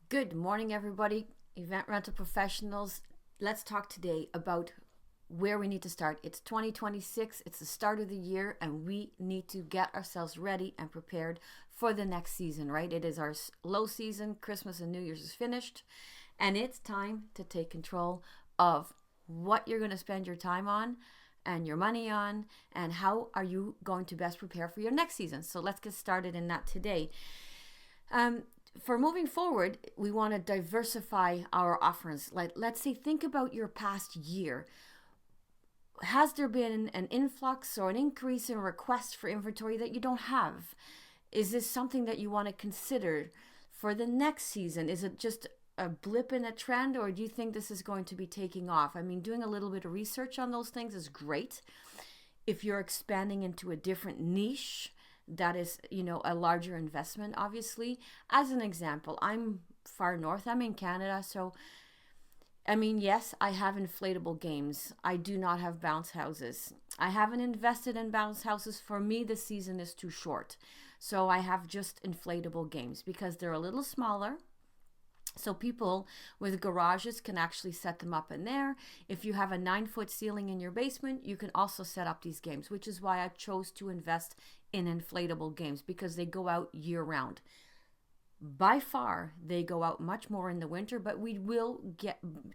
Good morning, everybody. Event rental professionals. Let's talk today about where we need to start. It's 2026. It's the start of the year, and we need to get ourselves ready and prepared for the next season, right? It is our low season. Christmas and New Year's is finished, and it's time to take control of what you're going to spend your time on and your money on, and how are you going to best prepare for your next season. So let's get started in that today. For moving forward, we want to diversify our offerings. Like, let's say, think about your past year. Has there been an influx or an increase in requests for inventory that you don't have? Is this something that you want to consider for the next season? Is it just a blip in a trend, or do you think this is going to be taking off? I mean, doing a little bit of research on those things is great. If you're expanding into a different niche, that is, a larger investment, obviously. As an example, I'm far north. I'm in Canada. So, I mean, yes, I have inflatable games. I do not have bounce houses. I haven't invested in bounce houses. For me, the season is too short. So I have just inflatable games because they're a little smaller. So people with garages can actually set them up in there. If you have a 9-foot ceiling in your basement, you can also set up these games, which is why I chose to invest in inflatable games, because they go out year round. By far, they go out much more in the winter, but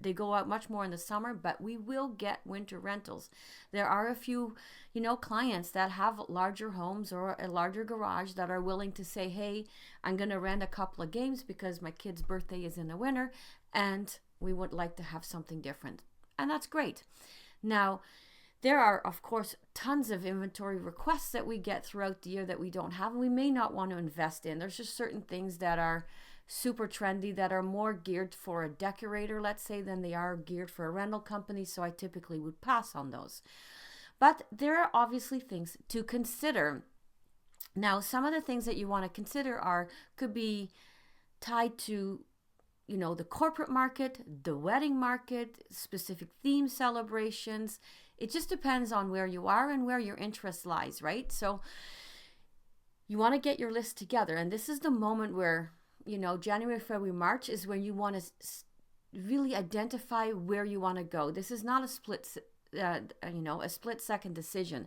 they go out much more in the summer, but we will get winter rentals. There are a few, clients that have larger homes or a larger garage that are willing to say, hey, I'm going to rent a couple of games because my kid's birthday is in the winter and we would like to have something different. And that's great. Now, there are, of course, tons of inventory requests that we get throughout the year that we don't have and we may not want to invest in. There's just certain things that are super trendy that are more geared for a decorator, let's say, than they are geared for a rental company. So I typically would pass on those. But there are obviously things to consider. Now, some of the things that you want to consider could be tied to the corporate market, the wedding market, specific theme celebrations. It just depends on where you are and where your interest lies, right? So you want to get your list together. And this is the moment where, January, February, March is when you want to really identify where you want to go. This is not a split second decision.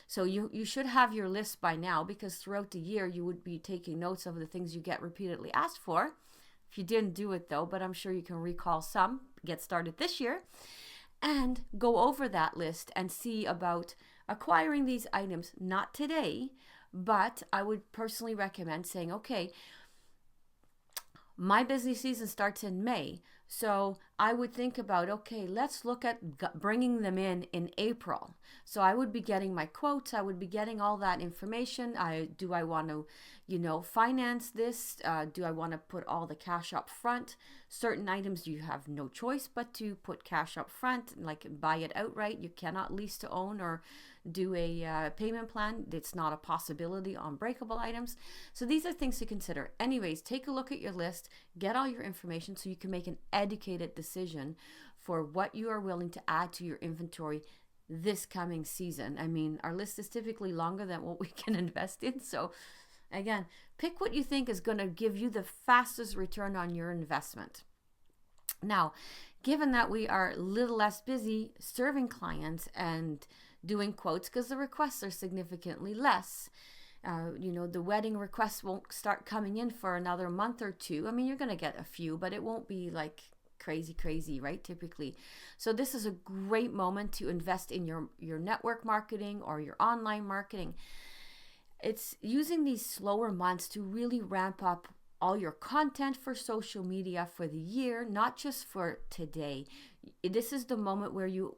So you should have your list by now, because throughout the year you would be taking notes of the things you get repeatedly asked for. If you didn't do it though, but I'm sure you can recall some, get started this year and go over that list and see about acquiring these items, not today, but I would personally recommend saying, okay, my busy season starts in May. So I would think about, okay, let's look at bringing them in April. So I would be getting my quotes. I would be getting all that information. Do I want to, finance this? Do I want to put all the cash up front? Certain items you have no choice but to put cash up front, like buy it outright. You cannot lease to own or do a payment plan. It's not a possibility on breakable items. So these are things to consider. Anyways, take a look at your list, get all your information so you can make an educated decision for what you are willing to add to your inventory this coming season. I mean, our list is typically longer than what we can invest in. So again, pick what you think is going to give you the fastest return on your investment. Now, given that we are a little less busy serving clients and doing quotes, because the requests are significantly less, the wedding requests won't start coming in for another month or two. I mean, you're going to get a few, but it won't be like crazy, right? Typically. So this is a great moment to invest in your network marketing or your online marketing. It's using these slower months to really ramp up all your content for social media for the year, not just for today. This is the moment where you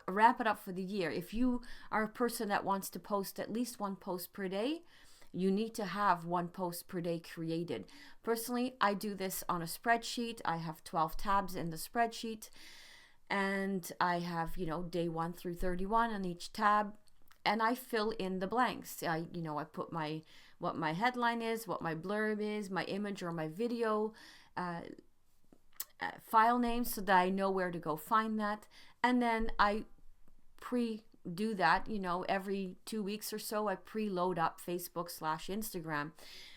ramp it up for the year. If you are a person that wants to post at least one post per day, you need to have one post per day created. Personally, I do this on a spreadsheet. I have 12 tabs in the spreadsheet, and I have, day 1 through 31 on each tab, and I fill in the blanks. I put what my headline is, what my blurb is, my image or my video, file name, so that I know where to go find that. And then I do that, every 2 weeks or so. I preload up Facebook/Instagram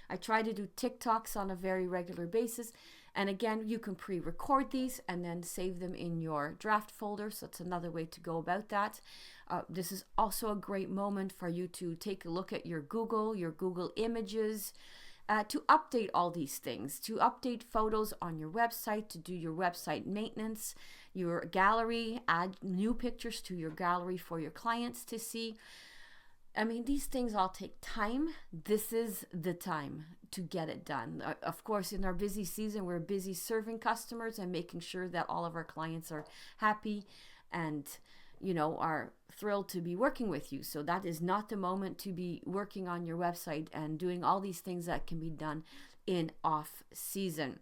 I try to do TikToks on a very regular basis. And again, you can pre-record these and then save them in your draft folder. So it's another way to go about that. This is also a great moment for you to take a look at your Google images, to update all these things, to update photos on your website, to do your website maintenance, your gallery, add new pictures to your gallery for your clients to see. I mean, these things all take time. This is the time to get it done. Of course, in our busy season, we're busy serving customers and making sure that all of our clients are happy and, are thrilled to be working with you. So that is not the moment to be working on your website and doing all these things that can be done in off season.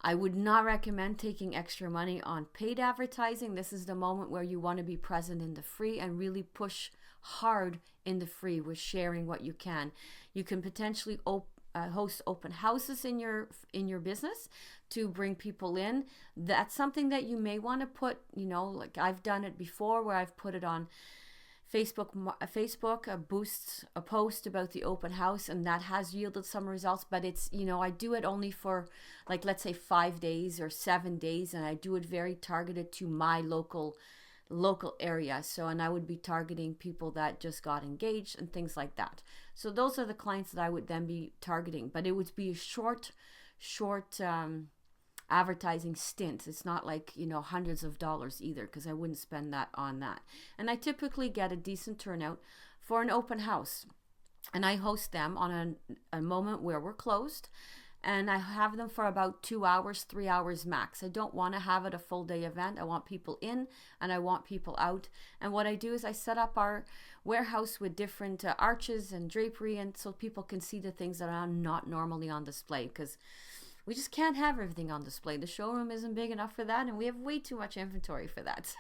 I would not recommend taking extra money on paid advertising. This is the moment where you want to be present in the free and really push hard in the free with sharing what you can. You can potentially host open houses in your business to bring people in. That's something that you may want to put, like I've done it before, where I've put it on Facebook boosts a post about the open house, and that has yielded some results. But it's, I do it only for, like, let's say 5 days or 7 days, and I do it very targeted to my local area. So, and I would be targeting people that just got engaged and things like that. So those are the clients that I would then be targeting, but it would be a short advertising stint. It's not like, hundreds of dollars either, because I wouldn't spend that on that. And I typically get a decent turnout for an open house, and I host them on a moment where we're closed, and I have them for about 2 hours, 3 hours max. I don't want to have it a full day event. I want people in and I want people out. And what I do is I set up our warehouse with different arches and drapery, and so people can see the things that are not normally on display, because we just can't have everything on display. The showroom isn't big enough for that, and we have way too much inventory for that.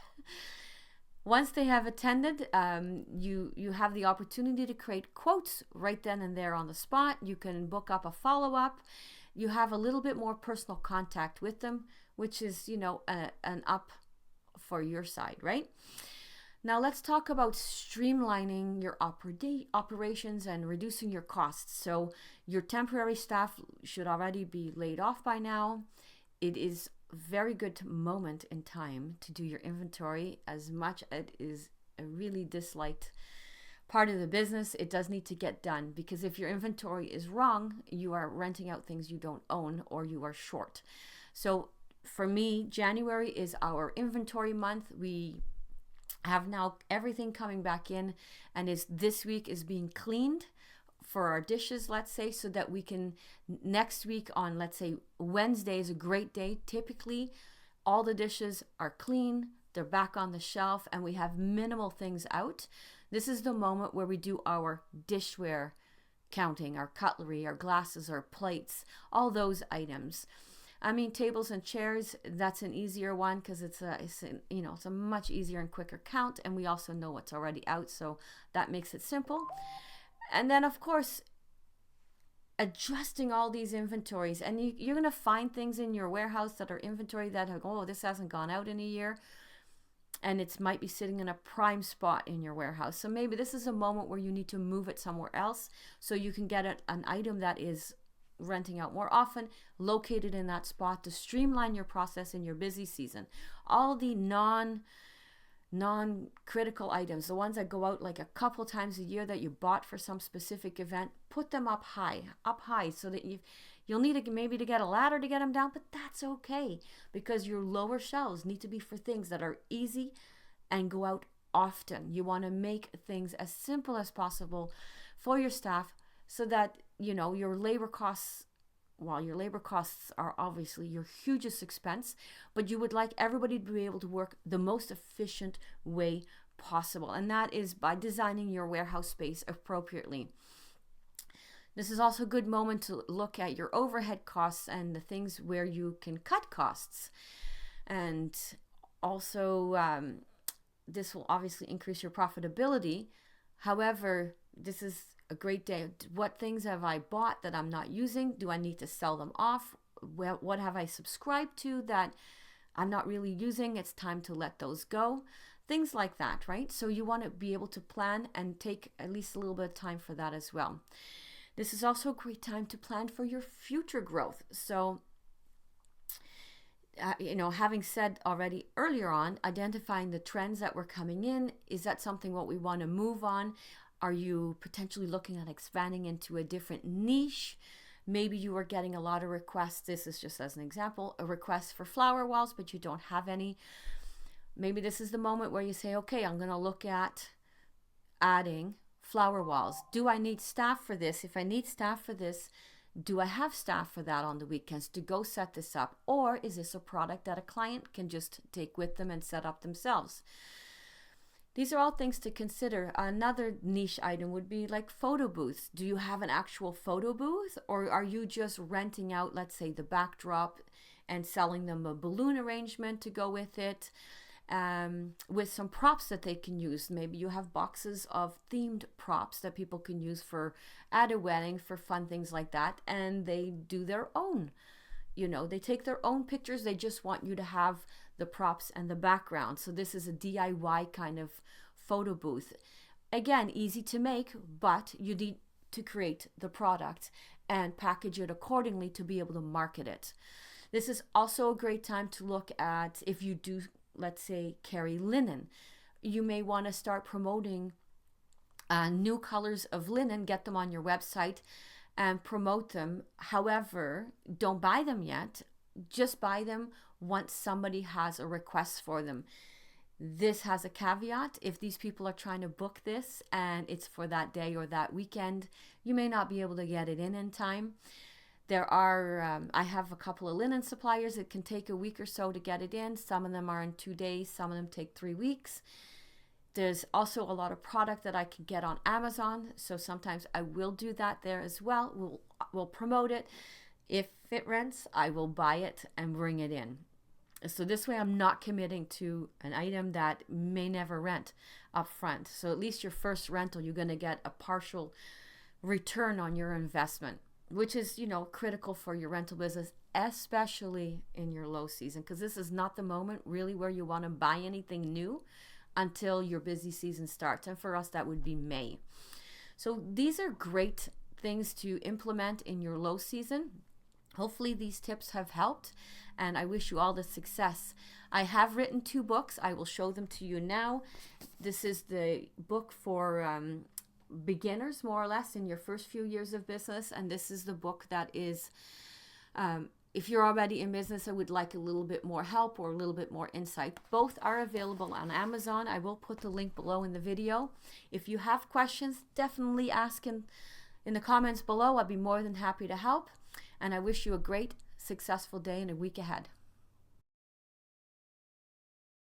Once they have attended, you have the opportunity to create quotes right then and there on the spot. You can book up a follow-up. You have a little bit more personal contact with them, which is, an up for your side, right? Now let's talk about streamlining your operations and reducing your costs. So your temporary staff should already be laid off by now. It is very good moment in time to do your inventory. As much as it is a really disliked part of the business, it does need to get done, because if your inventory is wrong, you are renting out things you don't own, or you are short. So for me, January is our inventory month. We have now everything coming back in, and this week is being cleaned for our dishes, let's say, so that we can next week on, let's say, Wednesday is a great day. Typically all the dishes are clean, they're back on the shelf, and we have minimal things out. This is the moment where we do our dishware counting, our cutlery, our glasses, our plates, all those items. I mean, tables and chairs, that's an easier one, because it's a much easier and quicker count, and we also know what's already out, so that makes it simple. And then, of course, adjusting all these inventories, and you're going to find things in your warehouse that are inventory that this hasn't gone out in a year, and it might be sitting in a prime spot in your warehouse. So maybe this is a moment where you need to move it somewhere else, so you can get an item that is renting out more often, located in that spot, to streamline your process in your busy season. All the non-critical items, the ones that go out like a couple times a year that you bought for some specific event, put them up high, so that you'll need to get a ladder to get them down, but that's okay, because your lower shelves need to be for things that are easy and go out often. You want to make things as simple as possible for your staff, so that your labor costs, while your labor costs are obviously your hugest expense, but you would like everybody to be able to work the most efficient way possible. And that is by designing your warehouse space appropriately. This is also a good moment to look at your overhead costs and the things where you can cut costs. And also, this will obviously increase your profitability. However, this is a great day. What things have I bought that I'm not using? Do I need to sell them off? What have I subscribed to that I'm not really using? It's time to let those go. Things like that, right? So you want to be able to plan and take at least a little bit of time for that as well. This is also a great time to plan for your future growth. So, having said already earlier on, identifying the trends that were coming in, is that something what we want to move on? Are you potentially looking at expanding into a different niche? Maybe you are getting a lot of requests. This is just as an example, a request for flower walls, but you don't have any. Maybe this is the moment where you say, okay, I'm going to look at adding flower walls. Do I need staff for this? If I need staff for this, do I have staff for that on the weekends to go set this up? Or is this a product that a client can just take with them and set up themselves? These are all things to consider. Another niche item would be like photo booths. Do you have an actual photo booth, or are you just renting out, let's say, the backdrop and selling them a balloon arrangement to go with it, with some props that they can use? Maybe you have boxes of themed props that people can use for at a wedding, for fun things like that, and they do their own. They take their own pictures. They just want you to have the props and the background. So this is a DIY kind of photo booth. Again, easy to make, but you need to create the product and package it accordingly to be able to market it. This is also a great time to look at, if you do, let's say, carry linen, you may want to start promoting new colors of linen, get them on your website and promote them. However, don't buy them yet. Just buy them once somebody has a request for them. This has a caveat. If these people are trying to book this and it's for that day or that weekend, you may not be able to get it in time. There are, I have a couple of linen suppliers. It can take a week or so to get it in. Some of them are in 2 days. Some of them take 3 weeks. There's also a lot of product that I can get on Amazon. So sometimes I will do that there as well. We'll promote it. If it rents, I will buy it and bring it in. So this way I'm not committing to an item that may never rent up front. So at least your first rental, you're going to get a partial return on your investment, which is, critical for your rental business, especially in your low season, because this is not the moment really where you want to buy anything new until your busy season starts. And for us, that would be May. So these are great things to implement in your low season. Hopefully these tips have helped, and I wish you all the success. I have written 2 books. I will show them to you now. This is the book for beginners, more or less, in your first few years of business. And this is the book that is, if you're already in business and would like a little bit more help or a little bit more insight. Both are available on Amazon. I will put the link below in the video. If you have questions, definitely ask in the comments below. I'd be more than happy to help. And I wish you a great, successful day and a week ahead.